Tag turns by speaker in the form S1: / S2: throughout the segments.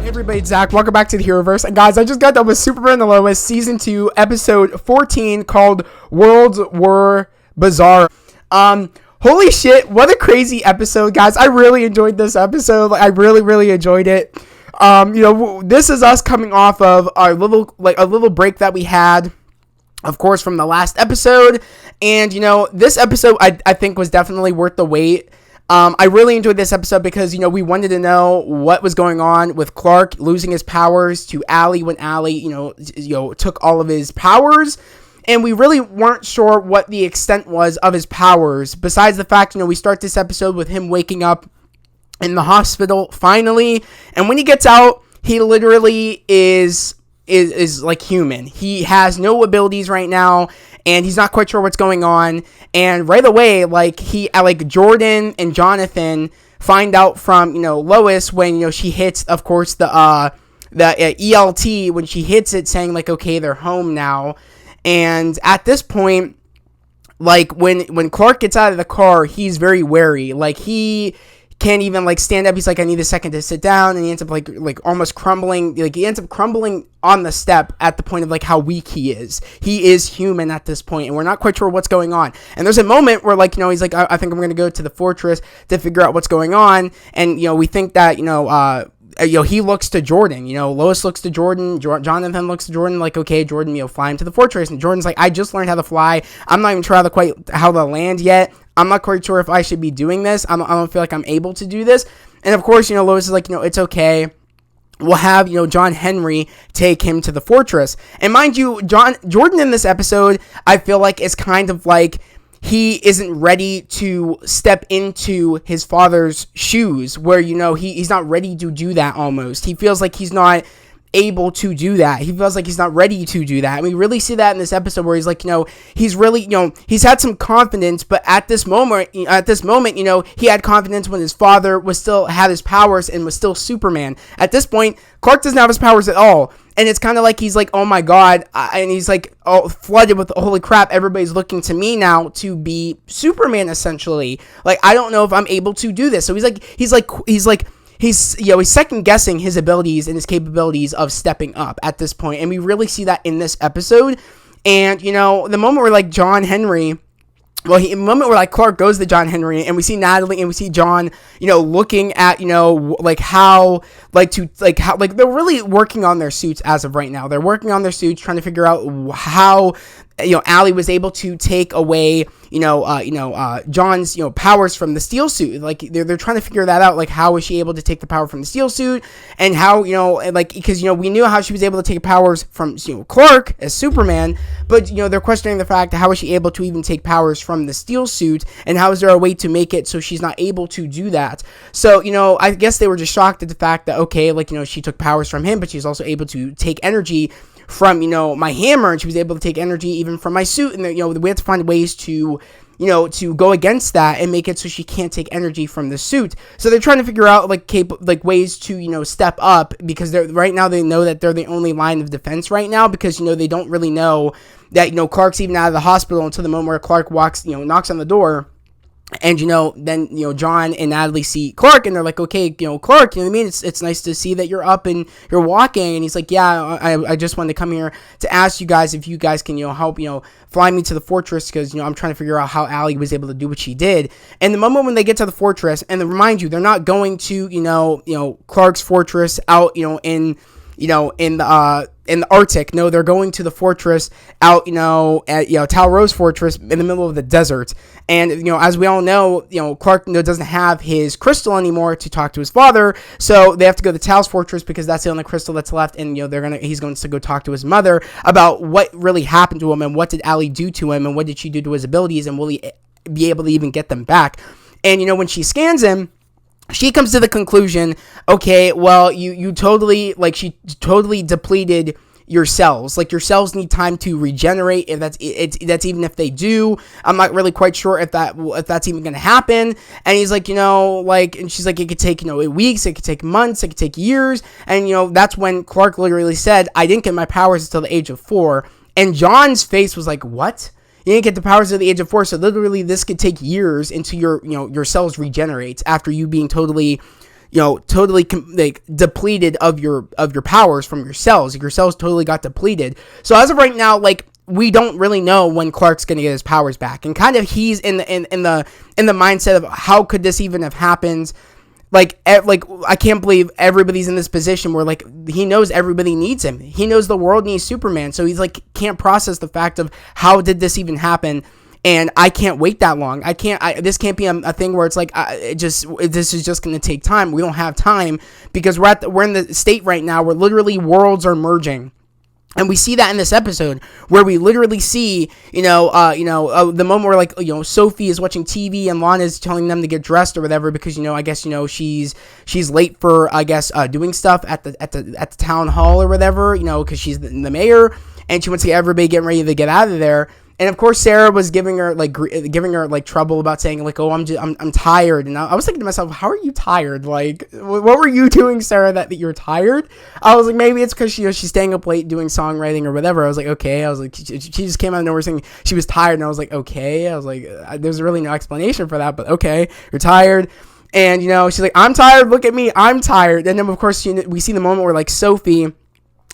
S1: Hey everybody, it's Zach. Welcome back to the Heroverse. And guys, I just got done with Superman and Lois Season 2, Episode 14, called Worlds Were Bizarre. Holy shit, what a crazy episode, guys. I really enjoyed this episode. I really enjoyed it. This is us coming off of a little break that we had, of course, from the last episode. And, this episode, I think, was definitely worth the wait. I really enjoyed this episode because, we wanted to know what was going on with Clark losing his powers to Allie when Allie, took all of his powers. And we really weren't sure what the extent was of his powers. Besides the fact, we start this episode with him waking up in the hospital finally. And when he gets out, he literally is like human. He has no abilities right now. And he's not quite sure what's going on. And right away, Jordan and Jonathan find out from, Lois when, she hits, of course, the ELT, when she hits it, saying, okay, they're home now. And at this point, when Clark gets out of the car, he's very wary. He can't even, stand up. He's I need a second to sit down. And he ends up, almost crumbling. He ends up crumbling on the step at the point of, how weak he is. He is human at this point, and we're not quite sure what's going on. And there's a moment where, he's like, I think I'm going to go to the fortress to figure out what's going on. And, we think that, he looks to Jordan, Lois looks to Jordan, Jonathan looks to Jordan, okay, Jordan, fly him to the fortress. And Jordan's like, I just learned how to fly. I'm not even sure how to land yet. I'm not quite sure if I should be doing this. I don't feel like I'm able to do this. And of course, Lois is like, it's okay. We'll have, John Henry take him to the fortress. And mind you, Jordan in this episode, I feel like is kind of he isn't ready to step into his father's shoes where, he's not ready to do that almost. He feels like he's not able to do that. He feels like he's not ready to do that. And we really see that in this episode where he's he's really, he's had some confidence, but at this moment, he had confidence when his father had his powers and was still Superman. At this point, Clark doesn't have his powers at all. And it's kind of he's oh my God. And he's flooded with, holy crap, everybody's looking to me now to be Superman, essentially. I don't know if I'm able to do this. So he's second guessing his abilities and his capabilities of stepping up at this point. And we really see that in this episode. And, the moment where John Henry, the moment where Clark goes to John Henry and we see Natalie and we see John, looking at, how they're really working on their suits as of right now. They're working on their suits, trying to figure out how, Allie was able to take away, John's, powers from the steel suit. They're trying to figure that out. How was she able to take the power from the steel suit, and how, because, we knew how she was able to take powers from, Clark as Superman, but, they're questioning the fact, how was she able to even take powers from the steel suit, and how is there a way to make it so she's not able to do that? So, I guess they were just shocked at the fact that, okay, she took powers from him, but she's also able to take energy from, my hammer, and she was able to take energy even from my suit, and, we had to find ways to, to go against that and make it so she can't take energy from the suit. So they're trying to figure out, ways to, step up, because right now they know that they're the only line of defense right now, because, they don't really know that, Clark's even out of the hospital until the moment where Clark knocks on the door. And, then, John and Natalie see Clark, and they're like, okay, Clark, you know what I mean? It's nice to see that you're up and you're walking. And he's like, yeah, I just wanted to come here to ask you guys if you guys can, help, fly me to the fortress, because, I'm trying to figure out how Allie was able to do what she did. And the moment when they get to the fortress, and remind you, they're not going to, Clark's fortress out, in the Arctic. No, they're going to the fortress out, at, Tal Rose Fortress in the middle of the desert. And, as we all know, Clark doesn't have his crystal anymore to talk to his father. So they have to go to Tal's fortress because that's the only crystal that's left. And, he's going to go talk to his mother about what really happened to him and what did Allie do to him and what did she do to his abilities and will he be able to even get them back. And, when she scans him, she comes to the conclusion, okay, well, you totally, she totally depleted your cells. Your cells need time to regenerate. If that's even if they do, I'm not really quite sure if that's even going to happen. And he's like, and she's like, it could take, weeks, it could take months, it could take years. And, that's when Clark literally said, I didn't get my powers until the age of 4. And John's face was like, what? You didn't get the powers at the age of 4, so literally this could take years until your cells regenerate after you being totally, totally like depleted of your powers from your cells. Your cells totally got depleted. So as of right now, like, we don't really know when Clark's gonna get his powers back, and kind of he's in the mindset of how could this even have happened. Like I can't believe everybody's in this position where, like, he knows everybody needs him. He knows the world needs Superman, so he's like can't process the fact of how did this even happen. And I can't wait that long. This can't be a thing where it's like, this is just going to take time. We don't have time because we're in the state right now where literally worlds are merging. And we see that in this episode where we literally see, the moment where, like, Sophie is watching TV and Lana is telling them to get dressed or whatever because, I guess, she's late for, I guess, doing stuff at the town hall or whatever, because she's the mayor and she wants to get everybody getting ready to get out of there. And of course, Sarah was giving her trouble about saying, like, oh, I'm tired. And I was thinking to myself, how are you tired? Like, what were you doing, Sarah, that you're tired? I was like, maybe it's because she's staying up late doing songwriting or whatever. I was like, okay. I was like, she just came out of nowhere saying she was tired, and I was like, okay. I was like, there's really no explanation for that, but okay, you're tired. And she's like, I'm tired. Look at me, I'm tired. And then of course we see the moment where, like, Sophie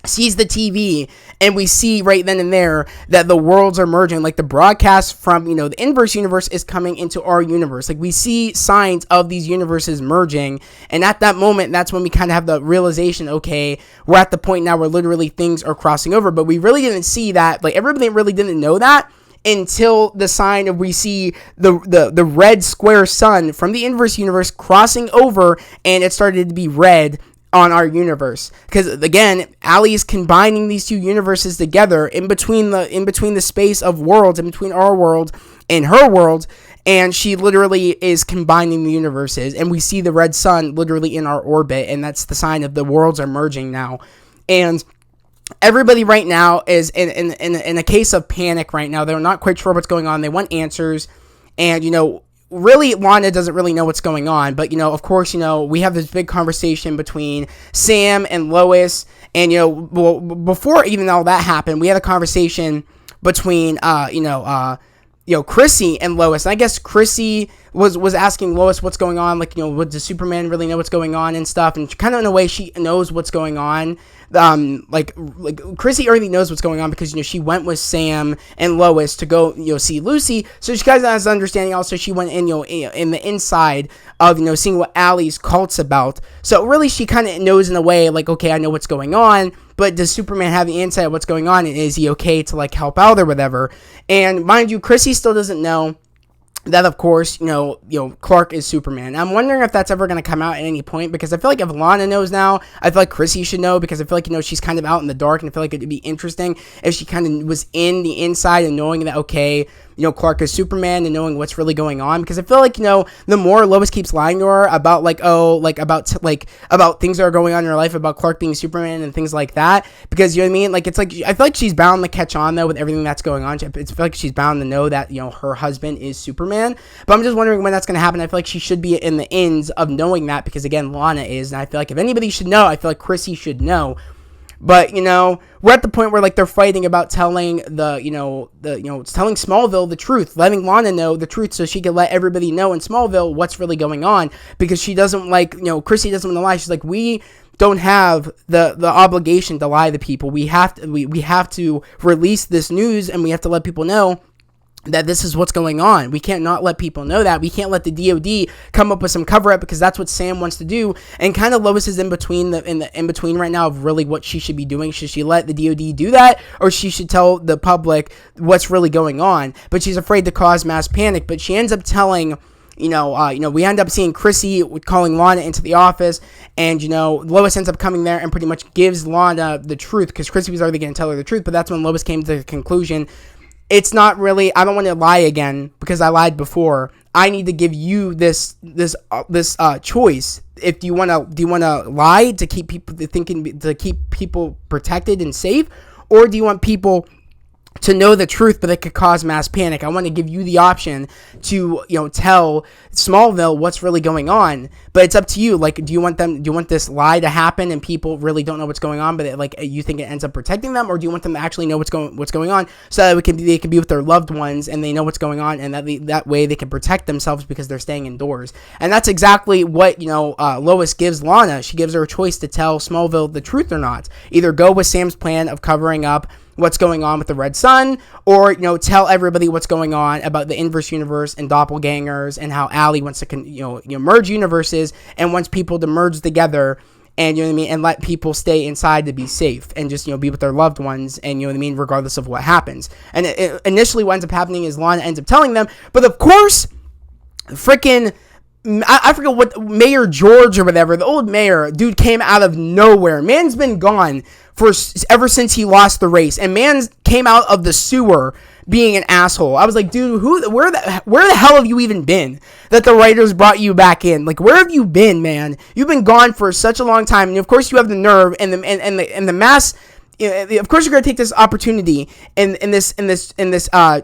S1: sees the TV, and we see right then and there that the worlds are merging. Like, the broadcast from, the inverse universe is coming into our universe. Like, we see signs of these universes merging, and at that moment, that's when we kind of have the realization, okay, we're at the point now where literally things are crossing over. But we really didn't see that. Like, everybody really didn't know that until the sign of we see the red square sun from the inverse universe crossing over, and it started to be red on our universe, because again, Allie's combining these two universes together in between the space of worlds, in between our world and her world, and she literally is combining the universes, and we see the red sun literally in our orbit, and that's the sign of the worlds are merging now. And everybody right now is in a case of panic right now. They're not quite sure what's going on. They want answers, and really, Lana doesn't really know what's going on, but, of course, we have this big conversation between Sam and Lois, and, before even all that happened, we had a conversation between, Chrissy and Lois, and I guess Chrissy was asking Lois what's going on, like, does Superman really know what's going on and stuff, and kind of in a way she knows what's going on. Like Chrissy already knows what's going on because she went with Sam and Lois to go see Lucy, so she kind of has understanding. Also, she went in in the inside of seeing what Allie's cult's about. So really, she kind of knows in a way, like, okay, I know what's going on, but does Superman have the insight of what's going on, and is he okay to, like, help out or whatever? And mind you, Chrissy still doesn't know that, of course, Clark is Superman. I'm wondering if that's ever going to come out at any point, because I feel like if Lana knows now, I feel like Chrissy should know, because I feel like, she's kind of out in the dark, and I feel like it'd be interesting if she kind of was in the inside and knowing that, okay, Clark is Superman, and knowing what's really going on, because I feel like, the more Lois keeps lying to her about, like, about things that are going on in her life, about Clark being Superman and things like that, because, you know what I mean? Like, it's like, I feel like she's bound to catch on, though, with everything that's going on. I feel like she's bound to know that, her husband is Superman, but I'm just wondering when that's going to happen. I feel like she should be in the ends of knowing that, because, again, Lana is, and I feel like if anybody should know, I feel like Chrissy should know. But, we're at the point where, like, they're fighting about telling telling Smallville the truth, letting Lana know the truth so she can let everybody know in Smallville what's really going on, because she doesn't, like, Chrissy doesn't want to lie. She's like, we don't have the obligation to lie to people. We have to release this news, and we have to let people know that this is what's going on. We can't not let people know that. We can't let the DOD come up with some cover up, because that's what Sam wants to do. And kind of Lois is in between right now of really what she should be doing. Should she let the DOD do that, or she should tell the public what's really going on? But she's afraid to cause mass panic. But she ends up telling, we end up seeing Chrissy calling Lana into the office, and, Lois ends up coming there and pretty much gives Lana the truth, because Chrissy was already going to tell her the truth. But that's when Lois came to the conclusion, it's not really, I don't want to lie again because I lied before. I need to give you this choice. If do you want to lie to keep people protected and safe, or do you want people to know the truth, but it could cause mass panic. I want to give you the option to, tell Smallville what's really going on, but it's up to you. Like, do you want this lie to happen and people really don't know what's going on, but you think it ends up protecting them, or do you want them to actually know what's going on, so that they can be with their loved ones and they know what's going on, and that way they can protect themselves because they're staying indoors. And that's exactly what, Lois gives Lana. She gives her a choice to tell Smallville the truth or not. Either go with Sam's plan of covering up what's going on with the Red Sun, or, tell everybody what's going on about the inverse universe and doppelgangers, and how Allie wants to, merge universes and wants people to merge together, and, and let people stay inside to be safe and just, be with their loved ones, and, regardless of what happens. And initially what ends up happening is Lana ends up telling them, but of course, freaking, I forget what, Mayor George or whatever, the old mayor, dude, came out of nowhere. Man's been gone ever since he lost the race, and man came out of the sewer being an asshole. I was like, dude, where the hell have you even been that the writers brought you back in? Like, where have you been, man? You've been gone for such a long time, and of course you have the nerve and the mass. Of course, you're gonna take this opportunity in this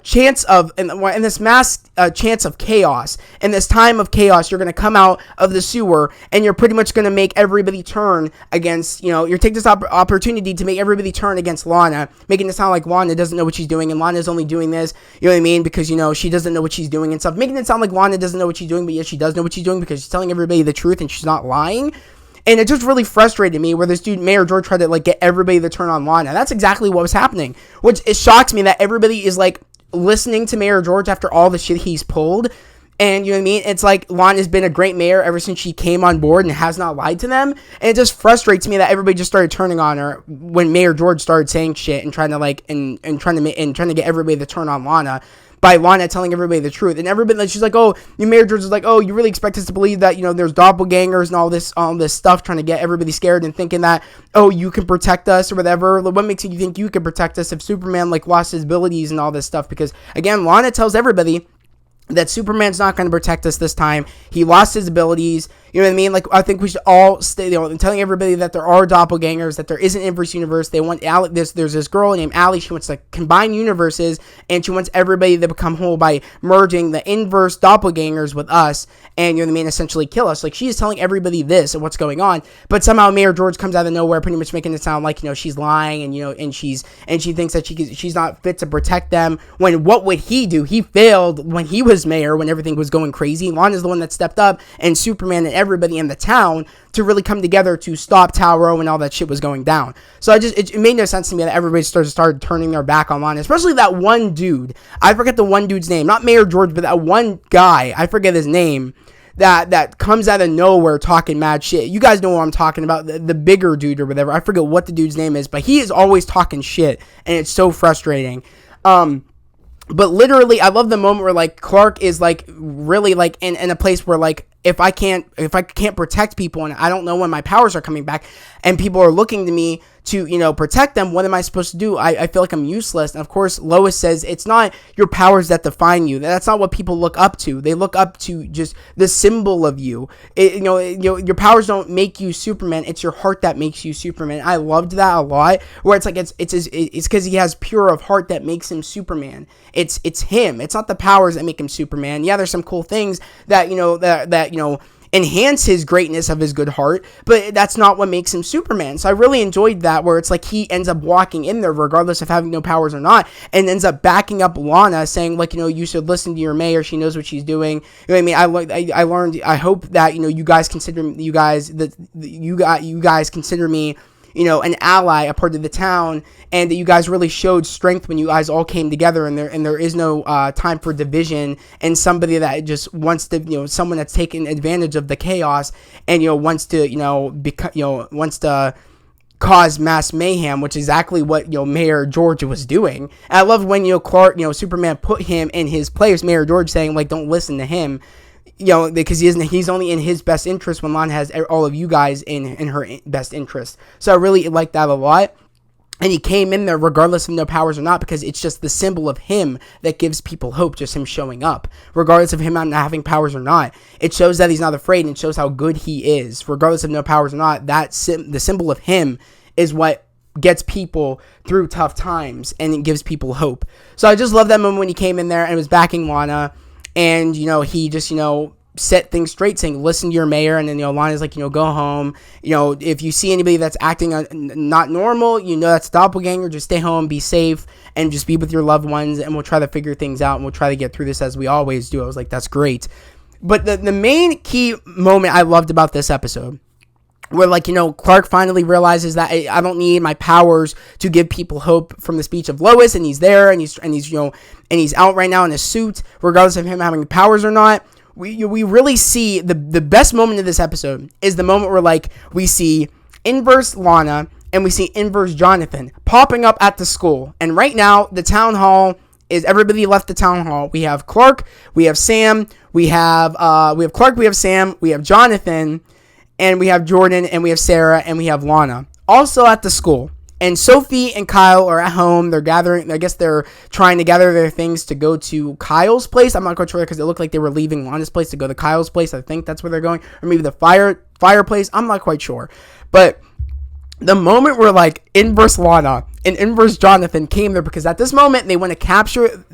S1: chance of in this mass chance of chaos. In this time of chaos, you're gonna come out of the sewer, and you're pretty much gonna make everybody turn against. You're taking this opportunity to make everybody turn against Lana, making it sound like Lana doesn't know what she's doing, and Lana's only doing this. You know what I mean? Because she doesn't know what she's doing and stuff. Making it sound like Lana doesn't know what she's doing, but yes, she does know what she's doing because she's telling everybody the truth and she's not lying. And it just really frustrated me where this dude, Mayor George, tried to, get everybody to turn on Lana. That's exactly what was happening. Which, it shocks me that everybody is, listening to Mayor George after all the shit he's pulled. And, you know what I mean? It's like Lana's been a great mayor ever since she came on board and has not lied to them. And it just frustrates me that everybody just started turning on her when Mayor George started saying shit and trying to, trying to get everybody to turn on Lana. By Lana telling everybody the truth, and everybody, she's like, oh, Mayor George is like, oh, you really expect us to believe that, there's doppelgangers and all this stuff, trying to get everybody scared and thinking that, oh, you can protect us or whatever. What makes you think you can protect us if Superman lost his abilities and all this stuff? Because again, Lana tells everybody that Superman's not going to protect us this time. He lost his abilities. You know what I mean? I think we should all stay, telling everybody that there are doppelgangers, that there is an inverse universe. They want there's this girl named Allie. She wants to combine universes, and she wants everybody to become whole by merging the inverse doppelgangers with us, and, you know what I mean, essentially kill us. She is telling everybody this and what's going on, but somehow Mayor George comes out of nowhere, pretty much making it sound like, she's lying, and she thinks that she's not fit to protect them. When what would he do? He failed when he was mayor, when everything was going crazy. Lana's the one that stepped up, and Superman and everybody in the town to really come together to stop Tauro and all that shit was going down. So it made no sense to me that everybody started turning their back on Lana, especially that one dude. I forget the one dude's name, not Mayor George, but that one guy, I forget his name, that comes out of nowhere talking mad shit. You guys know what I'm talking about, the bigger dude or whatever. I forget what the dude's name is, but he is always talking shit, and it's so frustrating. But literally, I love the moment where Clark is really in a place where if I can't protect people, and I don't know when my powers are coming back, and people are looking to me to, protect them, what am I supposed to do? I feel like I'm useless. And of course, Lois says it's not your powers that define you. That's not what people look up to. They look up to just the symbol of you. Your powers don't make you Superman. It's your heart that makes you Superman. I loved that a lot. Where it's because he has pure of heart that makes him Superman. It's him. It's not the powers that make him Superman. Yeah, there's some cool things that enhance his greatness of his good heart, but that's not what makes him Superman. So I really enjoyed that, where it's he ends up walking in there regardless of having no powers or not, and ends up backing up Lana, saying you should listen to your mayor, she knows what she's doing. You know what I mean? I learned, I hope that you guys consider you guys consider me an ally, a part of the town, and that you guys really showed strength when you guys all came together, and there is no time for division, and somebody that just wants to, someone that's taking advantage of the chaos, and, wants to cause mass mayhem, which is exactly what, Mayor George was doing. And I love when, Clark, Superman put him in his place, Mayor George saying, don't listen to him. Because he's only in his best interest when Lana has all of you guys in her best interest. So I really like that a lot. And he came in there regardless of no powers or not, because it's just the symbol of him that gives people hope, just him showing up. Regardless of him not having powers or not. It shows that he's not afraid, and shows how good he is. Regardless of no powers or not, the symbol of him is what gets people through tough times and it gives people hope. So I just love that moment when he came in there and was backing Lana, and he just set things straight, saying listen to your mayor. And then Lana's like, go home. If you see anybody that's acting not normal, that's a doppelganger. Just stay home, be safe, and just be with your loved ones, and we'll try to figure things out, and we'll try to get through this as we always do. I was like, that's great. But the main key moment I loved about this episode, where Clark finally realizes that I don't need my powers to give people hope, from the speech of Lois, and he's there, and he's out right now in a suit, regardless of him having powers or not. We really see the best moment of this episode is the moment where we see Inverse Lana and we see Inverse Jonathan popping up at the school. And right now the town hall is, everybody left the town hall. We have Clark, we have Sam, we have Clark, we have Sam, we have Jonathan, and we have Jordan, and we have Sarah, and we have Lana also at the school. And Sophie and Kyle are at home. They're gathering. I guess they're trying to gather their things to go to Kyle's place. I'm not quite sure, because it looked like they were leaving Lana's place to go to Kyle's place. I think that's where they're going. Or maybe the fireplace. I'm not quite sure. But the moment where Inverse Lana and Inverse Jonathan came there, because at this moment they want to capture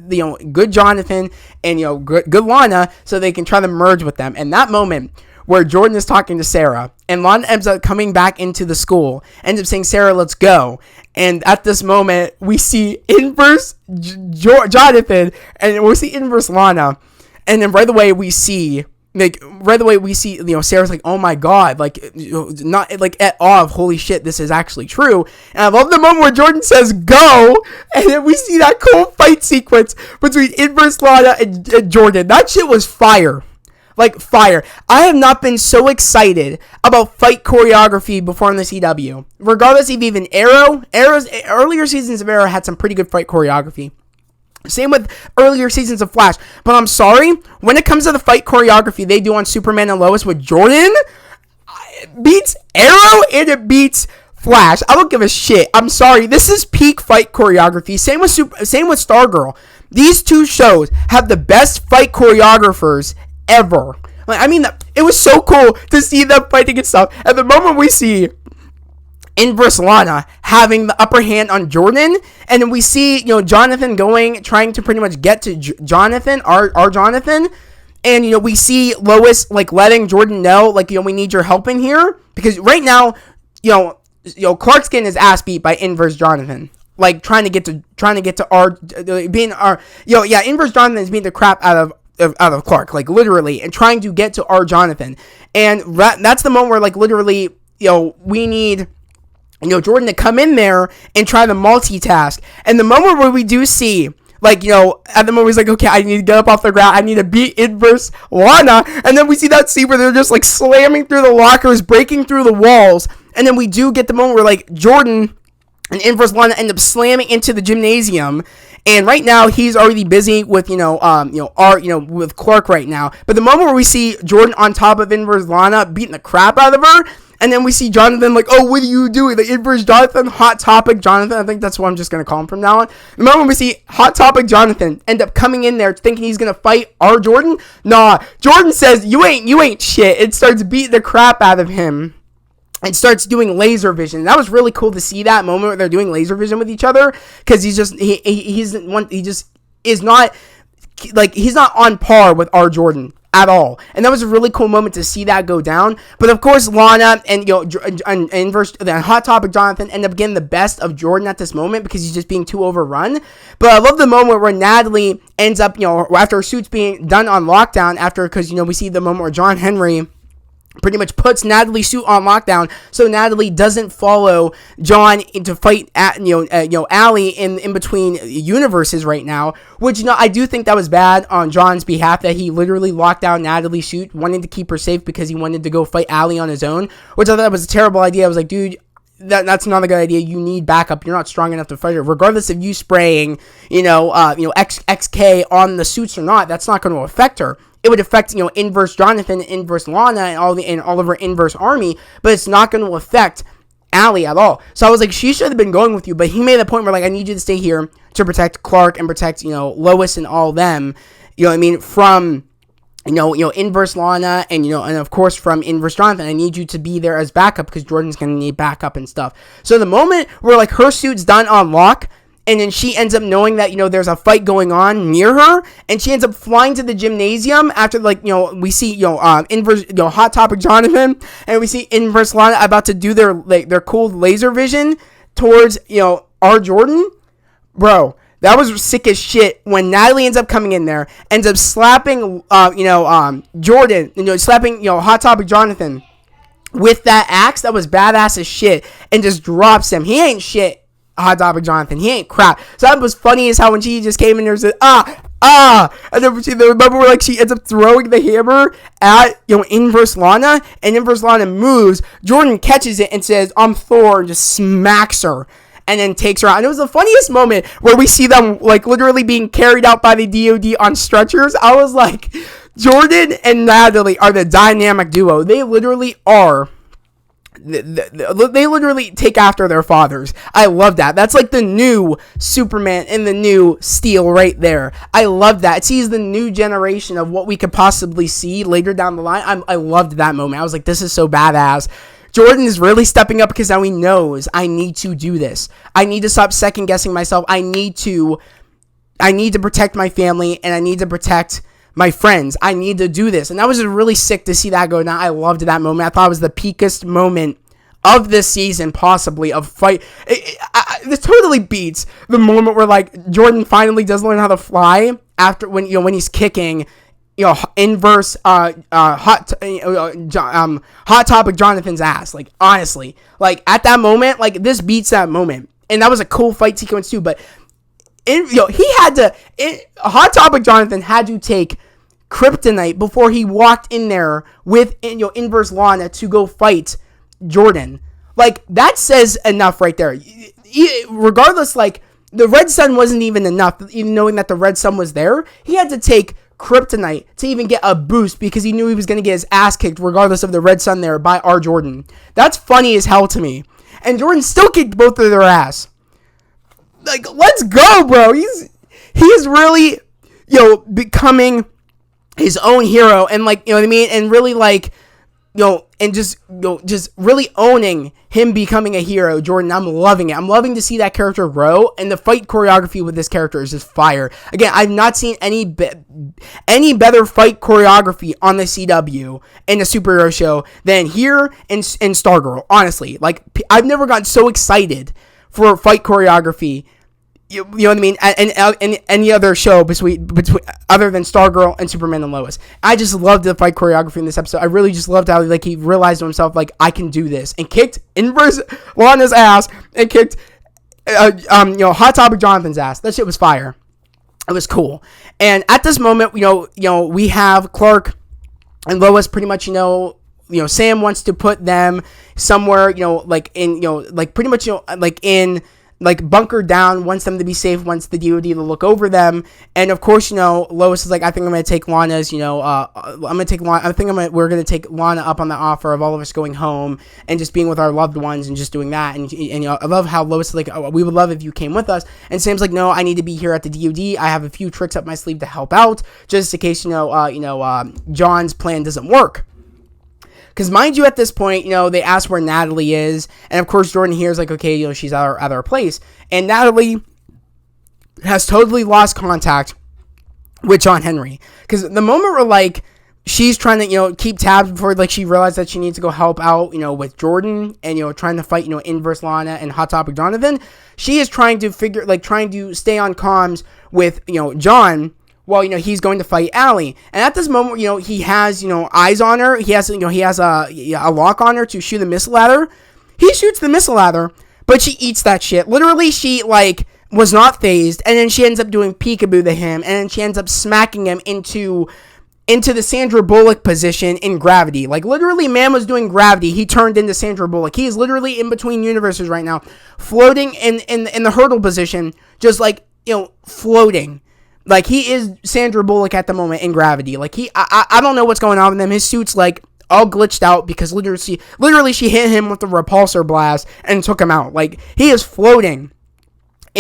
S1: good Jonathan and good Lana, so they can try to merge with them. And that moment where Jordan is talking to Sarah, and Lana ends up coming back into the school, ends up saying, Sarah, let's go. And at this moment, we see Inverse Jonathan, and we see Inverse Lana. And then right away, we see, Sarah's like, oh my God, not at awe of, holy shit, this is actually true. And I love the moment where Jordan says, go, and then we see that cool fight sequence between Inverse Lana and Jordan. That shit was fire. Fire. I have not been so excited about fight choreography before in the CW. Regardless of even Arrow's earlier seasons of Arrow had some pretty good fight choreography. Same with earlier seasons of Flash. But I'm sorry, when it comes to the fight choreography they do on Superman and Lois with Jordan, it beats Arrow and it beats Flash. I don't give a shit. I'm sorry. This is peak fight choreography. Same with Stargirl. These two shows have the best fight choreographers ever. It was so cool to see them fighting and stuff. At the moment we see Inverse Lana having the upper hand on Jordan, and then we see Jonathan trying to pretty much get to Jonathan, our Jonathan, and we see Lois letting Jordan know we need your help in here, because right now Clark's getting his ass beat by Inverse Jonathan. Trying to get to our Inverse Jonathan is beating the crap out of Clark, literally, and trying to get to our Jonathan. And that's the moment where literally we need Jordan to come in there and try to multitask. And the moment where we do see at the moment he's like, okay, I need to get up off the ground, I need to beat Inverse Lana, and then we see that scene where they're just slamming through the lockers, breaking through the walls, and then we do get the moment where Jordan and Inverse Lana end up slamming into the gymnasium. And right now he's already busy with with Clark right now. But the moment where we see Jordan on top of Inverse Lana beating the crap out of her, and then we see Jonathan oh, what are you doing? Inverse Jonathan, Hot Topic Jonathan, I think that's what I'm just gonna call him from now on. The moment we see Hot Topic Jonathan end up coming in there thinking he's gonna fight our Jordan, nah, Jordan says you ain't shit, and starts beating the crap out of him. And starts doing laser vision. That was really cool to see that moment where they're doing laser vision with each other, because he's not on par with our Jordan at all. And that was a really cool moment to see that go down. But of course, Lana and Hot Topic Jonathan end up getting the best of Jordan at this moment, because he's just being too overrun. But I love the moment where Natalie ends up after her suit's being done on lockdown, because we see the moment where John Henry pretty much puts Natalie's suit on lockdown, so Natalie doesn't follow John to fight Allie in between universes right now. Which I do think that was bad on John's behalf, that he literally locked down Natalie's suit, wanting to keep her safe because he wanted to go fight Allie on his own. Which I thought was a terrible idea. I was like, dude, that's not a good idea. You need backup. You're not strong enough to fight her, regardless of you spraying XK on the suits or not. That's not going to affect her. It would affect, Inverse Jonathan, Inverse Lana, and all of her Inverse army, but it's not going to affect Allie at all. So I was like, she should have been going with you, but he made the point where I need you to stay here to protect Clark and protect Lois and all them, from Inverse Lana, and of course from Inverse Jonathan, I need you to be there as backup because Jordan's gonna need backup and stuff. So the moment where like her suit's done on lock, and then she ends up knowing that there's a fight going on near her, and she ends up flying to the gymnasium after we see Inverse Hot Topic Jonathan, and we see Inverse Lana about to do their cool laser vision towards our Jordan, bro. That was sick as shit when Natalie ends up coming in there, ends up slapping, Jordan, slapping, Hot Topic Jonathan with that axe that was badass as shit, and just drops him. He ain't shit, Hot Topic Jonathan. He ain't crap. So that was funny as how when she just came in there and said, and then remember where like she ends up throwing the hammer at Inverse Lana, and Inverse Lana moves. Jordan catches it and says, "I'm Thor," and just smacks her. And then takes her out. And it was the funniest moment where we see them like literally being carried out by the DOD on stretchers. I was like, Jordan and Natalie are the dynamic duo. They literally are. They literally take after their fathers. I love that. That's like the new Superman and the new Steel right there. I love that. It sees the new generation of what we could possibly see later down the line. I loved that moment. I was like, this is so badass. Jordan is really stepping up because now he knows I need to do this. I need to stop second guessing myself. I need to protect my family, and I need to protect my friends. I need to do this. And that was just really sick to see that go down. I loved that moment. I thought it was the peakest moment of this season, possibly, of fight. This totally beats the moment where like Jordan finally does learn how to fly after when he's kicking Inverse Hot Topic Jonathan's ass. Like, honestly, like at that moment, like this beats that moment, and that was a cool fight sequence too. But Hot Topic Jonathan had to take kryptonite before he walked in there with Inverse Lana to go fight Jordan. Like, that says enough right there. Regardless, like the red sun wasn't even enough. Even knowing that the red sun was there, he had to take kryptonite to even get a boost because he knew he was going to get his ass kicked regardless of the red sun there by our Jordan. That's funny as hell to me. And Jordan still kicked both of their ass. Like, let's go, bro. He is really becoming his own hero, and like, what I mean, and really like and just really owning him becoming a hero. Jordan, I'm loving it. I'm loving to see that character grow, and the fight choreography with this character is just fire. Again, I've not seen any better fight choreography on the CW in a superhero show than here in Stargirl. Honestly, like I've never gotten so excited for fight choreography. You know what I mean? And any other show between other than Stargirl and Superman and Lois. I just loved the fight choreography in this episode. I really just loved how like he realized to himself like I can do this, and kicked Inverse Lana's ass and kicked Hot Topic Jonathan's ass. That shit was fire. It was cool. And at this moment, we have Clark and Lois pretty much Sam wants to put them somewhere bunkered down, wants them to be safe, wants the DOD to look over them. And of course, Lois is like, I think I'm going to take Lana's, we're going to take Lana up on the offer of all of us going home and just being with our loved ones and just doing that. And I love how Lois is like, oh, we would love if you came with us. And Sam's like, no, I need to be here at the DOD. I have a few tricks up my sleeve to help out, just in case, John's plan doesn't work. Because mind you, at this point, they ask where Natalie is. And of course, Jordan hears like, okay, she's at our place. And Natalie has totally lost contact with John Henry. Because the moment where like she's trying to, keep tabs before like she realized that she needs to go help out, with Jordan and, trying to fight, Inverse Lana and Hot Topic Jonathan. She is trying to trying to stay on comms with, John. Well, he's going to fight Allie. And at this moment, he has, eyes on her. He has a lock on her to shoot the missile at her. He shoots the missile at her, but she eats that shit. Literally, she, was not phased. And then she ends up doing peekaboo to him. And then she ends up smacking him into the Sandra Bullock position in Gravity. Like, literally, man was doing Gravity. He turned into Sandra Bullock. He is literally in between universes right now, floating in the hurdle position, just, floating. Like, he is Sandra Bullock at the moment in Gravity. Like, I don't know what's going on with him. His suit's, all glitched out because literally she hit him with the repulsor blast and took him out. Like, he is floating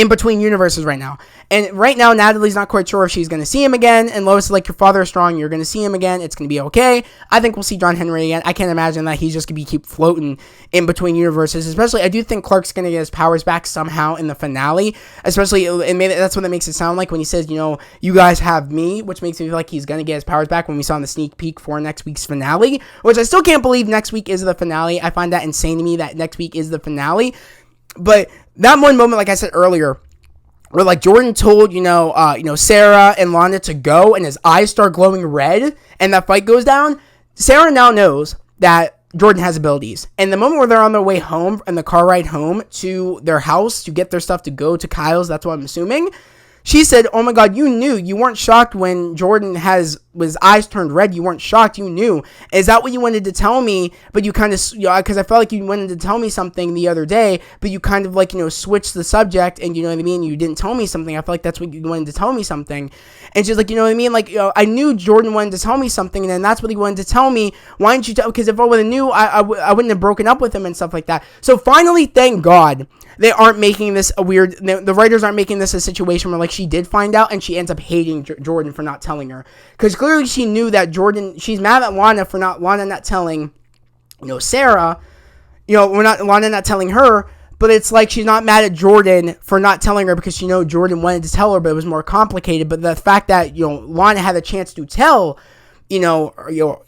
S1: in between universes right now. And right now, Natalie's not quite sure if she's going to see him again. And Lois is like, your father is strong. You're going to see him again. It's going to be okay. I think we'll see John Henry again. I can't imagine that he's just going to keep floating in between universes. Especially, I do think Clark's going to get his powers back somehow in the finale. Especially, and maybe that's what it makes it sound like when he says, you guys have me, which makes me feel like he's going to get his powers back when we saw in the sneak peek for next week's finale, which I still can't believe next week is the finale. I find that insane to me that next week is the finale. But that one moment, like I said earlier, where like Jordan told, Sarah and Lana to go and his eyes start glowing red and that fight goes down, Sarah now knows that Jordan has abilities. And the moment where they're on their way home and the car ride home to their house to get their stuff to go to Kyle's, that's what I'm assuming, she said, oh my God, you knew. You weren't shocked when Jordan has his eyes turned red. You weren't shocked. You knew. Is that what you wanted to tell me? But you kind of, because I felt like you wanted to tell me something the other day, but you kind of like, switched the subject and you know what I mean? You didn't tell me something. I feel like that's what you wanted to tell me something. And she's like, you know what I mean? Like, I knew Jordan wanted to tell me something and then that's what he wanted to tell me. Why didn't you tell? Because if I would have knew, I wouldn't have broken up with him and stuff like that. So finally, thank God, they aren't making this a weird, the writers aren't making this a situation where like she did find out and she ends up hating Jordan for not telling her. Because clearly she knew that she's mad at Lana for Lana not telling, Sarah, Lana not telling her, but it's like she's not mad at Jordan for not telling her because she Jordan wanted to tell her, but it was more complicated. But the fact that, Lana had a chance to tell,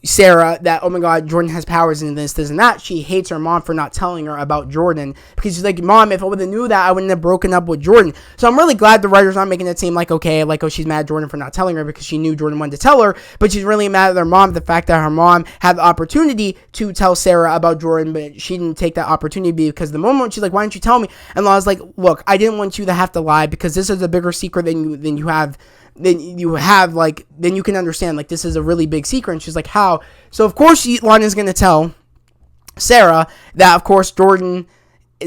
S1: Sarah that, oh my God, Jordan has powers and this and that. She hates her mom for not telling her about Jordan because she's like, Mom, if I would have knew that, I wouldn't have broken up with Jordan. So I'm really glad the writers aren't making it seem like, okay, like, oh, she's mad at Jordan for not telling her because she knew Jordan wanted to tell her, but she's really mad at her mom, the fact that her mom had the opportunity to tell Sarah about Jordan, but she didn't take that opportunity because the moment she's like, why didn't you tell me? And Lana's like, look, I didn't want you to have to lie because this is a bigger secret than you have, then you can understand, like, this is a really big secret. And she's like, how? So, of course, Lana's going to tell Sarah that, of course, Jordan's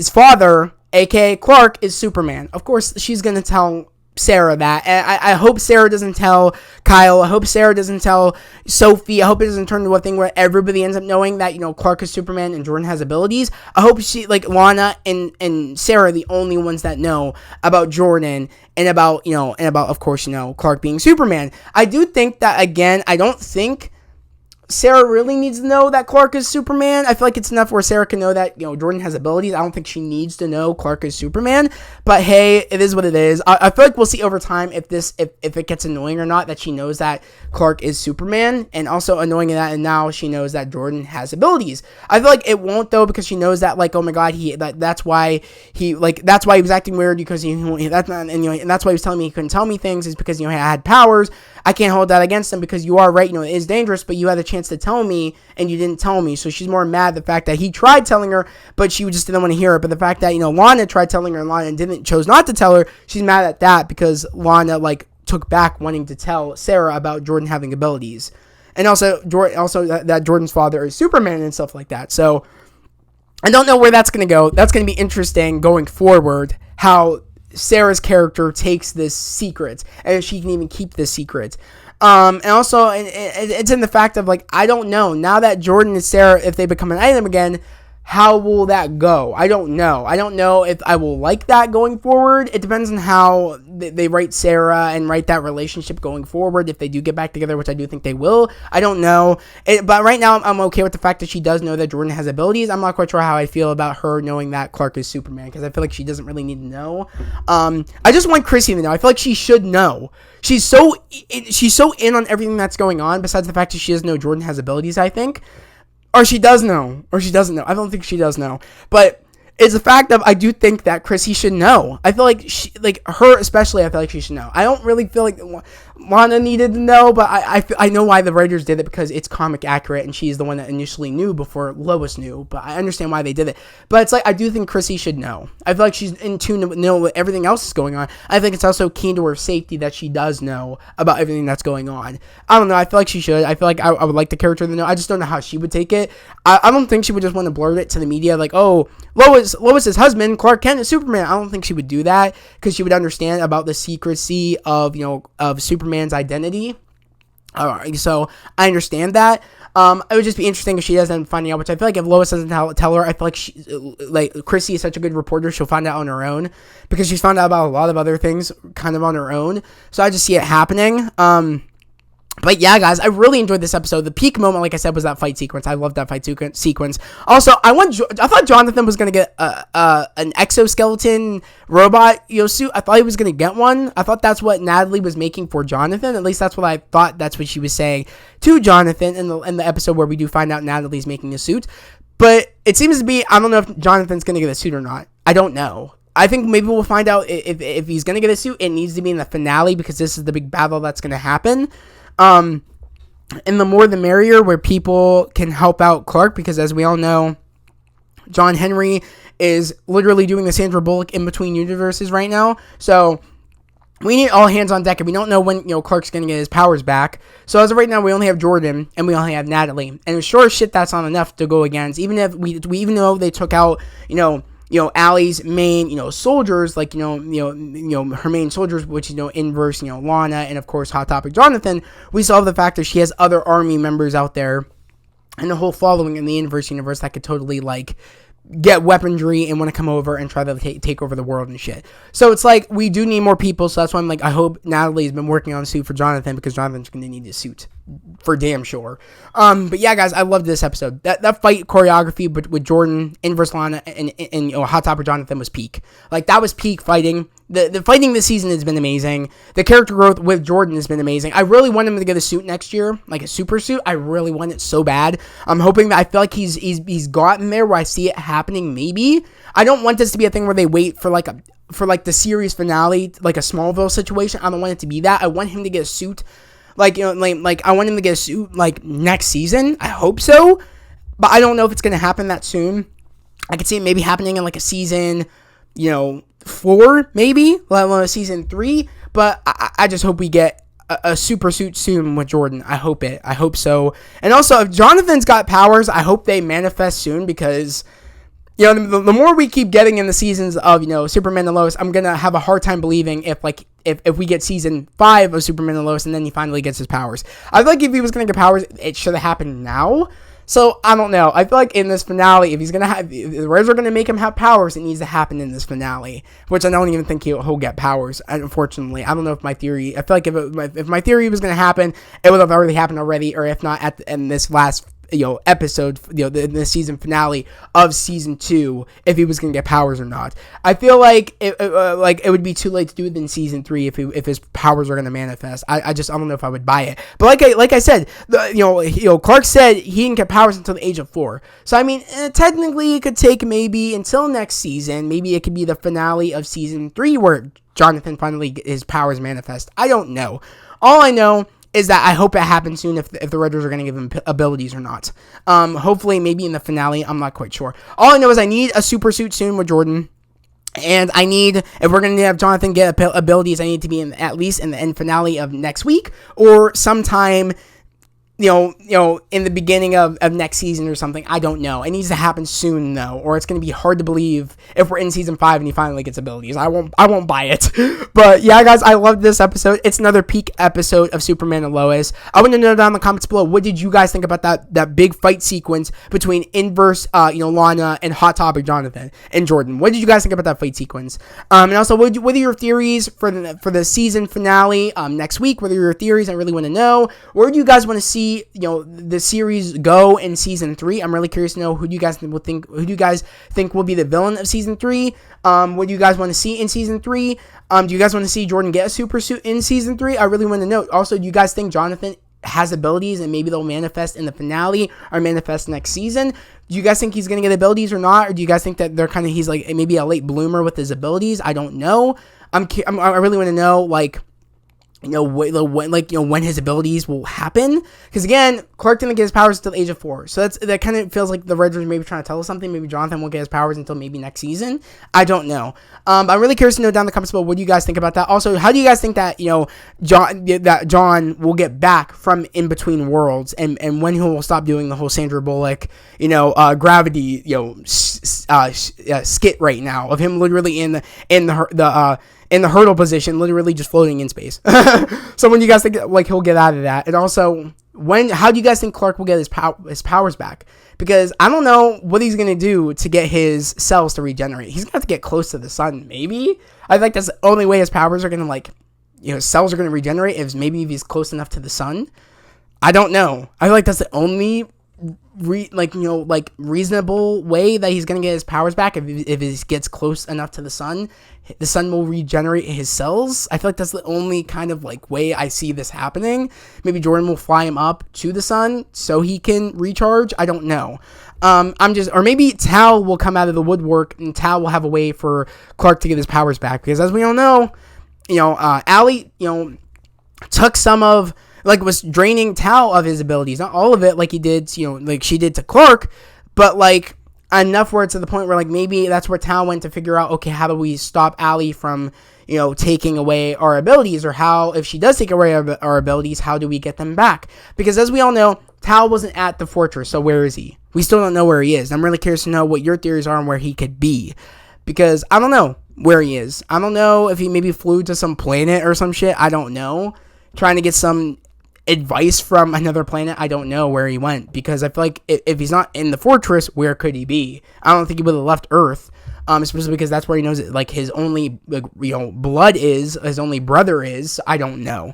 S1: father, a.k.a. Clark, is Superman. Of course, she's going to tell Sarah that. And I hope Sarah doesn't tell Kyle. I hope Sarah doesn't tell Sophie. I hope it doesn't turn into a thing where everybody ends up knowing that, Clark is Superman and Jordan has abilities. I hope Lana and Sarah are the only ones that know about Jordan and about, of course, Clark being Superman. I do think that, again, I don't think Sarah really needs to know that Clark is Superman. I feel like it's enough where Sarah can know that, Jordan has abilities. I don't think she needs to know Clark is Superman. But hey, it is what it is. I feel like we'll see over time if it gets annoying or not that she knows that Clark is Superman, and also annoying that and now she knows that Jordan has abilities. I feel like it won't though, because she knows that, like, oh my God, that's why he was acting weird, because and that's why he was telling me he couldn't tell me things, is because I had powers. I can't hold that against him because you are right, it is dangerous, but you had the chance to tell me and you didn't tell me. So she's more mad the fact that he tried telling her, but she just didn't want to hear it. But the fact that, Lana tried telling her and Lana chose not to tell her, she's mad at that because Lana, took back wanting to tell Sarah about Jordan having abilities. And also that Jordan's father is Superman and stuff like that. So I don't know where that's going to go. That's going to be interesting going forward, how Sarah's character takes this secret and if she can even keep this secret. And also it's in the fact of, I don't know, now that Jordan and Sarah, if they become an item again, how will that go? I don't know if I will like that going forward. It depends on how they write Sarah and write that relationship going forward, if they do get back together, which I do think they will. I don't know. But right now, I'm okay with the fact that she does know that Jordan has abilities. I'm not quite sure how I feel about her knowing that Clark is Superman, because I feel like she doesn't really need to know. I just want Chrissy to know. I feel like she should know. She's so in on everything that's going on, besides the fact that she doesn't know Jordan has abilities, I think. Or she does know. Or she doesn't know. I don't think she does know. But it's the fact of, I do think that Chrissy should know. I feel like her especially, I feel like she should know. I don't really feel like Lana needed to know, but I know why the writers did it, because it's comic accurate and she's the one that initially knew before Lois knew. But I understand why they did it. But it's I do think Chrissy should know. I feel like she's in tune to know what everything else is going on. I think it's also keen to her safety that she does know about everything that's going on. I don't know. I feel like she should. I feel like I would like the character to know. I just don't know how she would take it. I don't think she would just want to blurt it to the media like, oh, Lois's husband, Clark Kent, is Superman. I don't think she would do that, because she would understand about the secrecy of Superman's identity. So I understand that. It would just be interesting if she doesn't end up finding out, which I feel like if Lois doesn't tell her, I feel like Chrissy is such a good reporter, she'll find out on her own, because she's found out about a lot of other things kind of on her own. So I just see it happening. But yeah, guys, I really enjoyed this episode. The peak moment, like I said, was that fight sequence. I loved that fight sequence. Also, I thought Jonathan was gonna get an exoskeleton robot suit. I thought he was gonna get one. I thought that's what Natalie was making for Jonathan. At least that's what I thought. That's what she was saying to Jonathan in the episode where we do find out Natalie's making a suit. But it seems to be, I don't know if Jonathan's gonna get a suit or not. I don't know. I think maybe we'll find out if he's gonna get a suit. It needs to be in the finale, because this is the big battle that's gonna happen. And the more the merrier, where people can help out Clark, because as we all know, John Henry is literally doing the Sandra Bullock in between universes right now. So we need all hands on deck, and we don't know when Clark's gonna get his powers back. So as of right now, we only have Jordan and we only have Natalie, and sure as shit, that's not enough to go against. Even if we even though they took out Allie's main, soldiers, like, her main soldiers, which, Inverse, Lana, and of course, Hot Topic Jonathan, we saw the fact that she has other army members out there and the whole following in the Inverse universe that could totally, like, get weaponry and want to come over and try to take over the world and shit. So it's like, we do need more people, so that's why I'm like, I hope Natalie's been working on a suit for Jonathan, because Jonathan's going to need a suit for damn sure. But yeah, guys, I loved this episode. That fight choreography with Jordan, Inverse Lana, and Hot Topper Jonathan was peak. Like, that was peak fighting. The fighting this season has been amazing. The character growth with Jordan has been amazing. I really want him to get a suit next year, like a super suit. I really want it so bad. I'm hoping that, I feel like he's gotten there where I see it happening. Maybe I don't want this to be a thing where they wait for the series finale, like a Smallville situation. I don't want it to be that. I want him to get a suit. Like, I want him to get a suit, like, next season. I hope so. But I don't know if it's going to happen that soon. I could see it maybe happening in, like, a season, 4, maybe. Let alone a season 3. But I just hope we get a super suit soon with Jordan. I hope it. I hope so. And also, if Jonathan's got powers, I hope they manifest soon, because the more we keep getting in the seasons of, Superman and Lois, I'm going to have a hard time believing if we get season 5 of Superman and Lois and then he finally gets his powers. I feel like if he was going to get powers, it should have happened now. So, I don't know. I feel like in this finale, if the writers are going to make him have powers, it needs to happen in this finale. Which I don't even think he'll get powers, unfortunately. I don't know if I feel like if my theory was going to happen, it would have already happened already, or if not, in this last episode, the season finale of season 2, if he was gonna get powers or not. I feel like it would be too late to do it in season 3 if his powers are gonna manifest. I don't know if I would buy it. But like I said, Clark said he didn't get powers until the age of 4. So I mean, technically it could take maybe until next season. Maybe it could be the finale of season 3 where Jonathan finally his powers manifest. I don't know. All I know is that I hope it happens soon if the writers are going to give him abilities or not. Hopefully, maybe in the finale. I'm not quite sure. All I know is I need a super suit soon with Jordan. And I need, if we're going to have Jonathan get abilities, I need to be at least in the end finale of next week. Or sometime, in the beginning of next season or something. I don't know. It needs to happen soon, though, or it's going to be hard to believe if we're in season 5 and he finally gets abilities. I won't buy it. But yeah, guys, I loved this episode. It's another peak episode of Superman and Lois. I want to know down in the comments below, what did you guys think about that big fight sequence between Inverse, Lana and Hot Topic Jonathan and Jordan? What did you guys think about that fight sequence? And also, what are your theories for the season finale next week? What are your theories? I really want to know. Where do you guys want to see the series go in season 3? I'm really curious to know who do you guys think will be the villain of season 3. What do you guys want to see in season 3? Do you guys want to see Jordan get a super suit in season 3? I really want to know. Also, do you guys think Jonathan has abilities and maybe they'll manifest in the finale or manifest next season? Do you guys think he's going to get abilities or not? Or do you guys think that he's like maybe a late bloomer with his abilities? I don't know. I really want to know, when his abilities will happen. Because again, Clark didn't get his powers until the age of 4. So that kind of feels like the writers maybe trying to tell us something. Maybe Jonathan won't get his powers until maybe next season. I don't know. I'm really curious to know down in the comments below, what do you guys think about that? Also, how do you guys think that, John will get back from In Between Worlds, and when he will stop doing the whole Sandra Bullock, gravity, skit right now of him literally in in the hurdle position, literally just floating in space. So when do you guys think like he'll get out of that? And also, how do you guys think Clark will get his powers back? Because I don't know what he's gonna do to get his cells to regenerate. He's gonna have to get close to the sun, maybe. I think that's the only way his powers are gonna cells are gonna regenerate, if he's close enough to the sun. I don't know. I feel like that's the only reasonable way that he's gonna get his powers back. If he gets close enough to the sun will regenerate his cells. I feel like that's the only kind of way I see this happening. Maybe Jordan will fly him up to the sun so he can recharge. I don't know. Or maybe Tal will come out of the woodwork and Tal will have a way for Clark to get his powers back, because as we all know, Allie, took some of, was draining Tal of his abilities. Not all of it, like he did, she did to Clark, but, enough where it's to the point where, maybe that's where Tal went to figure out, okay, how do we stop Allie from, taking away our abilities, or how, if she does take away our abilities, how do we get them back? Because as we all know, Tal wasn't at the fortress, so where is he? We still don't know where he is. I'm really curious to know what your theories are on where he could be, because I don't know where he is. I don't know if he maybe flew to some planet or some shit. I don't know. Trying to get some advice from another planet. I don't know where he went, because I feel like if he's not in the fortress, where could he be? I don't think he would have left Earth, especially because that's where he knows it, his only blood is, his only brother is. I don't know.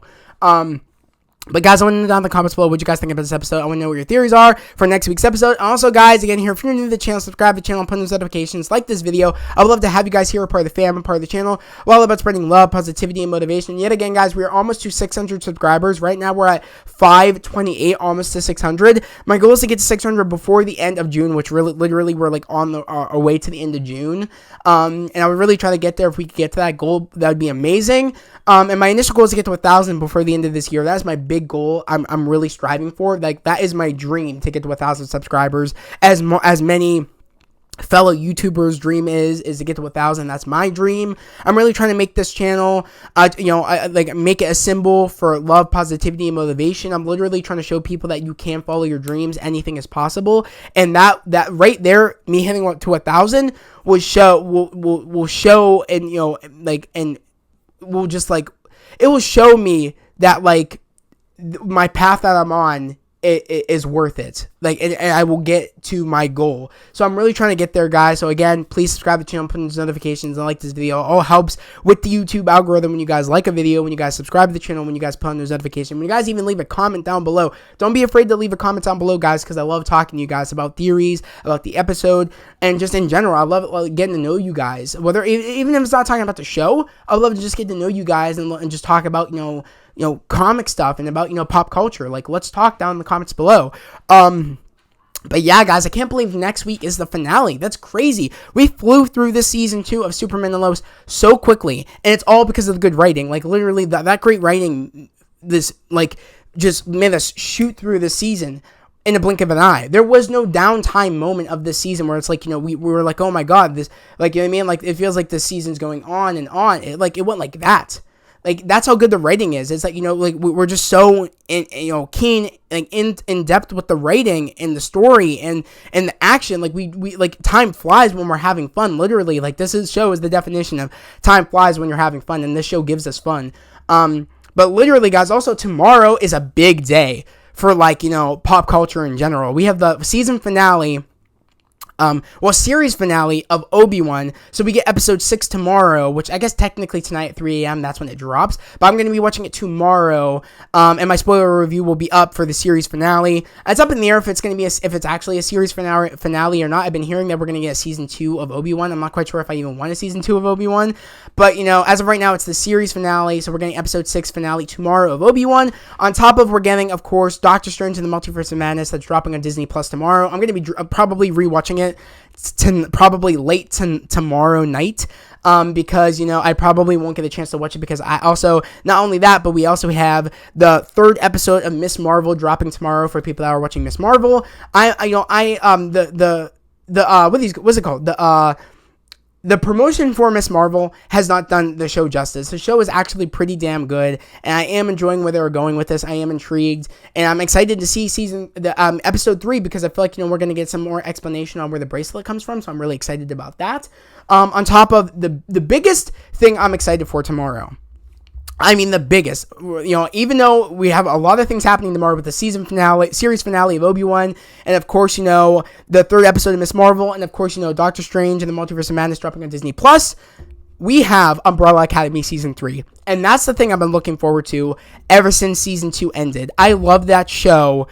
S1: But guys, I want to know down in the comments below what you guys think about this episode. I want to know what your theories are for next week's episode. Also, guys, again, here, if you're new to the channel, subscribe to the channel and put those notifications, like this video. I would love to have you guys here, a part of the fam, a part of the channel. We're all about spreading love, positivity, and motivation. Yet again, guys, we are almost to 600 subscribers. Right now, we're at 528, almost to 600. My goal is to get to 600 before the end of June, which literally we're on our way to the end of June. And I would really try to get there. If we could get to that goal, that would be amazing. And my initial goal is to get to 1,000 before the end of this year. That's my big goal. I'm really striving for. That is my dream, to get to 1,000 subscribers. As many fellow YouTubers' dream is to get to 1,000. That's my dream. I'm really trying to make this channel, make it a symbol for love, positivity, and motivation. I'm literally trying to show people that you can follow your dreams. Anything is possible. And that right there, me hitting to 1,000 will show, and and will just it will show me that my path that I'm on is worth it. And I will get to my goal. So I'm really trying to get there, guys. So again, please subscribe to the channel, put in those notifications, and like this video. It all helps with the YouTube algorithm when you guys like a video, when you guys subscribe to the channel, when you guys put on those notifications, when you guys even leave a comment down below. Don't be afraid to leave a comment down below, guys, because I love talking to you guys about theories, about the episode, and just in general. I love getting to know you guys. Whether even if it's not talking about the show, I would love to just get to know you guys and just talk about comic stuff and about pop culture. Let's talk down in the comments below. But yeah, guys, I can't believe next week is the finale. That's crazy. We flew through this season 2 of Superman and Lois so quickly, and it's all because of the good writing. Literally, that great writing, just made us shoot through the season in a blink of an eye. There was no downtime moment of this season where it's we were like, oh my god, this, you know what I mean? It feels like this season's going on and on. It went like that. That's how good the writing is. It's we're just so keen, in depth with the writing and the story and the action. We time flies when we're having fun. Literally, this show is the definition of time flies when you're having fun, and this show gives us fun. But literally, guys, also tomorrow is a big day for pop culture in general. We have the season finale. Series finale of Obi-Wan. So we get episode 6 tomorrow, which I guess technically tonight at 3 a.m. that's when it drops. But I'm going to be watching it tomorrow. And my spoiler review will be up for the series finale. It's up in the air if it's going to be if it's actually a series finale or not. I've been hearing that we're going to get a season 2 of Obi-Wan. I'm not quite sure if I even want a season 2 of Obi-Wan. But as of right now, it's the series finale. So we're getting episode 6 finale tomorrow of Obi-Wan. On top of, we're getting, of course, Doctor Strange in the Multiverse of Madness that's dropping on Disney Plus tomorrow. I'm going to be probably rewatching it probably late tomorrow night, because I probably won't get a chance to watch it, because I also, not only that, but we also have the 3rd episode of Miss Marvel dropping tomorrow for people that are watching Miss Marvel. What's it called, the promotion for Miss Marvel has not done the show justice. The show is actually pretty damn good, and I am enjoying where they're going with this. I am intrigued, and I'm excited to see episode 3 because I feel like, we're going to get some more explanation on where the bracelet comes from, so I'm really excited about that. On top of the biggest thing I'm excited for tomorrow. I mean, the biggest, even though we have a lot of things happening tomorrow with the series finale of Obi-Wan, and of course, the 3rd episode of Miss Marvel, and of course, Doctor Strange and the Multiverse of Madness dropping on Disney+, we have Umbrella Academy Season 3, and that's the thing I've been looking forward to ever since Season 2 ended. I love that show,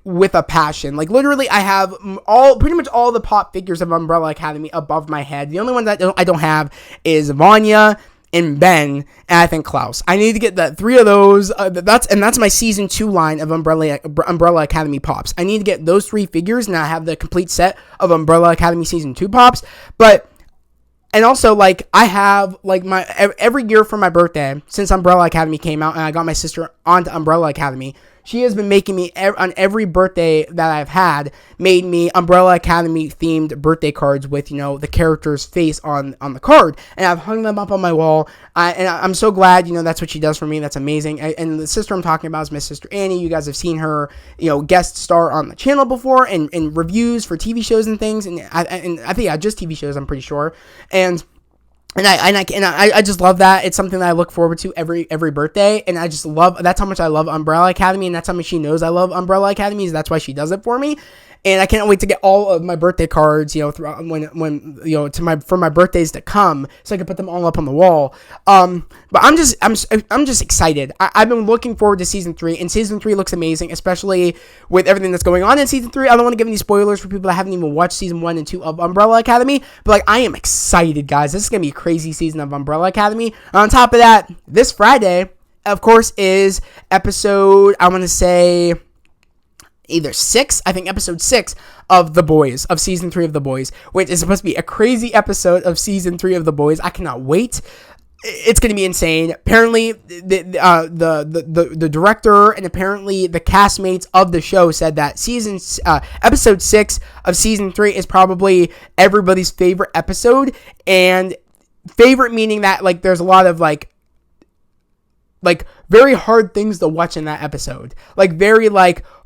S1: with a passion. Literally, I have pretty much all the pop figures of Umbrella Academy above my head. The only one that I don't have is Vanya, and Ben, and I think Klaus. I need to get the 3 of those. That's my Season 2 line of Umbrella Academy pops. I need to get those 3 figures, and I have the complete set of Umbrella Academy Season 2 pops. And also, I have, every year for my birthday, since Umbrella Academy came out, and I got my sister onto Umbrella Academy, she has been making me, on every birthday that I've had, made me Umbrella Academy themed birthday cards with, the character's face on the card. And I've hung them up on my wall. And I'm so glad, that's what she does for me. That's amazing. And the sister I'm talking about is my sister Annie. You guys have seen her, guest star on the channel before and reviews for TV shows and things. And I think just TV shows, I'm pretty sure. And I just love that. It's something that I look forward to every birthday, and I just love, that's how much I love Umbrella Academy, and that's how much she knows I love Umbrella Academy, that's why she does it for me. And I can't wait to get all of my birthday cards, throughout for my birthdays to come, so I can put them all up on the wall. But I'm just excited. I've been looking forward to Season 3, and Season 3 looks amazing, especially with everything that's going on in Season 3. I don't want to give any spoilers for people that haven't even watched Season 1 and 2 of Umbrella Academy, but I am excited, guys. This is going to be a crazy season of Umbrella Academy. And on top of that, this Friday, of course, is episode, I want to say, either 6, I think episode 6 of The Boys, of Season 3 of The Boys, which is supposed to be a crazy episode of Season 3 of The Boys. I cannot wait. It's going to be insane. Apparently, the director and apparently the castmates of the show said that episode 6 of Season 3 is probably everybody's favorite episode, and favorite meaning that, there's a lot of, very hard things to watch in that episode. Very,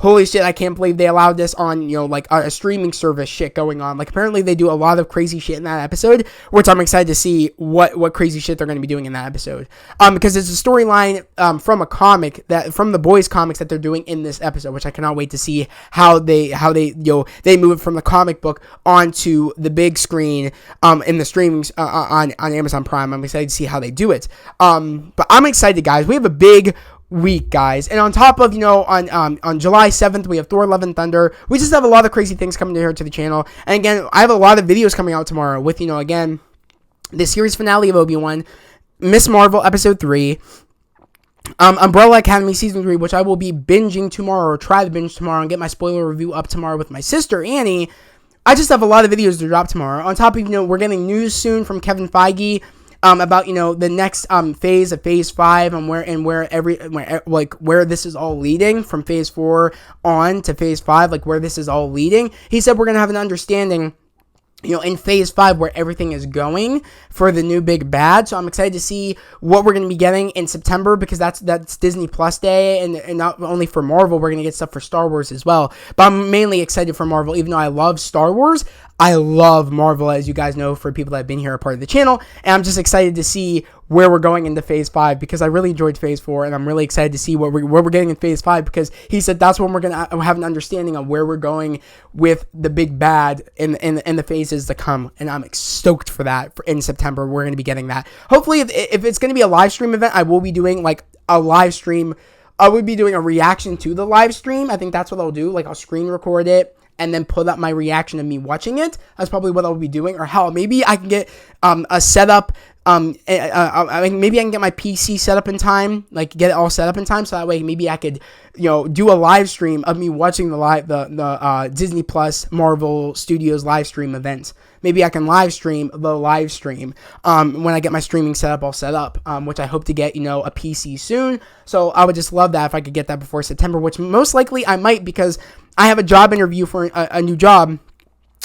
S1: holy shit, I can't believe they allowed this on, a streaming service shit going on. Apparently they do a lot of crazy shit in that episode, which I'm excited to see what crazy shit they're going to be doing in that episode. Because it's a storyline, from a comic, from the Boys comics that they're doing in this episode, which I cannot wait to see how they move it from the comic book onto the big screen, in the streamings, on Amazon Prime. I'm excited to see how they do it. But I'm excited, guys. We have a big week, guys, and on top of, on July 7th, we have Thor: Love and Thunder. We just have a lot of crazy things coming here to the channel, and again, I have a lot of videos coming out tomorrow with, again, the series finale of Obi-Wan, Miss Marvel episode 3, Umbrella Academy Season 3, which I will be binging tomorrow, or try to binge tomorrow, and get my spoiler review up tomorrow with my sister Annie. I just have a lot of videos to drop tomorrow. On top of, we're getting news soon from Kevin Feige, about, the next phase of Phase 5 and where this is all leading from Phase 4 on to Phase 5, where this is all leading. He said we're going to have an understanding, in Phase 5 where everything is going for the new big bad. So I'm excited to see what we're going to be getting in September, because that's Disney Plus Day, and not only for Marvel, we're going to get stuff for Star Wars as well. But I'm mainly excited for Marvel, even though I love Star Wars. I love Marvel, as you guys know, for people that have been here, a part of the channel, and I'm just excited to see where we're going into Phase 5, because I really enjoyed Phase 4, and I'm really excited to see what we're getting in Phase 5, because he said that's when we're going to have an understanding of where we're going with the big bad in the phases to come, and I'm stoked for that. In September, we're going to be getting that. Hopefully, if it's going to be a live stream event, I will be doing, a live stream. I would be doing a reaction to the live stream. I think that's what I'll do. I'll screen record it and then put up my reaction of me watching it. That's probably what I'll be doing. Or hell, maybe I can get a setup. Maybe I can get my PC set up in time, get it all set up in time, so that way maybe I could, do a live stream of me watching the Disney Plus Marvel Studios live stream event. Maybe I can live stream the live stream when I get my streaming setup all set up, which I hope to get, a PC soon. So I would just love that if I could get that before September, which most likely I might, because I have a job interview for a new job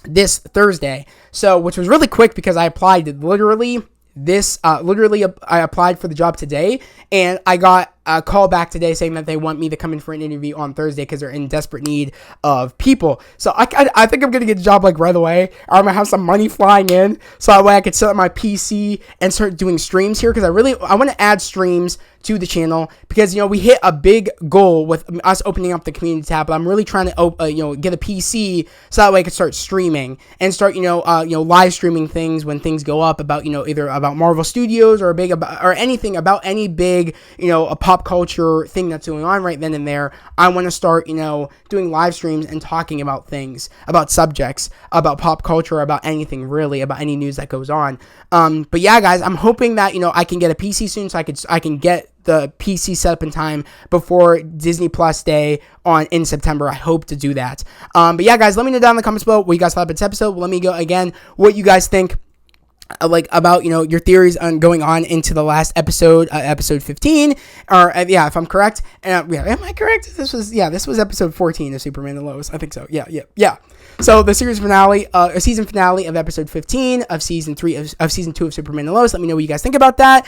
S1: this Thursday. So, which was really quick because I applied literally I applied for the job today, and I got a call back today saying that they want me to come in for an interview on Thursday because they're in desperate need of people. So I think I'm gonna get the job like right away. I'm gonna have some money flying in, so that way I could set up my PC and start doing streams here, because I want to add streams to the channel, because we hit a big goal with us opening up the community tab. But I'm really trying to get a PC so that way I can start streaming and start live streaming things when things go up about either about Marvel Studios or anything about any big a pop culture thing that's going on right then and there. I want to start doing live streams and talking about things, about subjects, about pop culture, about anything really, about any news that goes on. But yeah, guys, I'm hoping that I can get a PC soon, so I can get the PC set up in time before Disney Plus Day in September. I hope to do that. But yeah, guys, let me know down in the comments below what you guys thought of this episode. Let me go again what you guys think about your theories on going on into the last episode, episode 15, or if I'm correct. And am I correct? This was episode 14 of Superman and Lois. I think so. Yeah. So the season finale of episode 15 of season 3 of season 2 of Superman and Lois. Let me know what you guys think about that.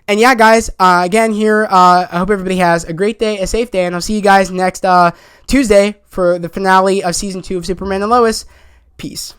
S1: And yeah, guys, again here, I hope everybody has a great day, a safe day, and I'll see you guys next Tuesday for the finale of season 2 of Superman and Lois. Peace.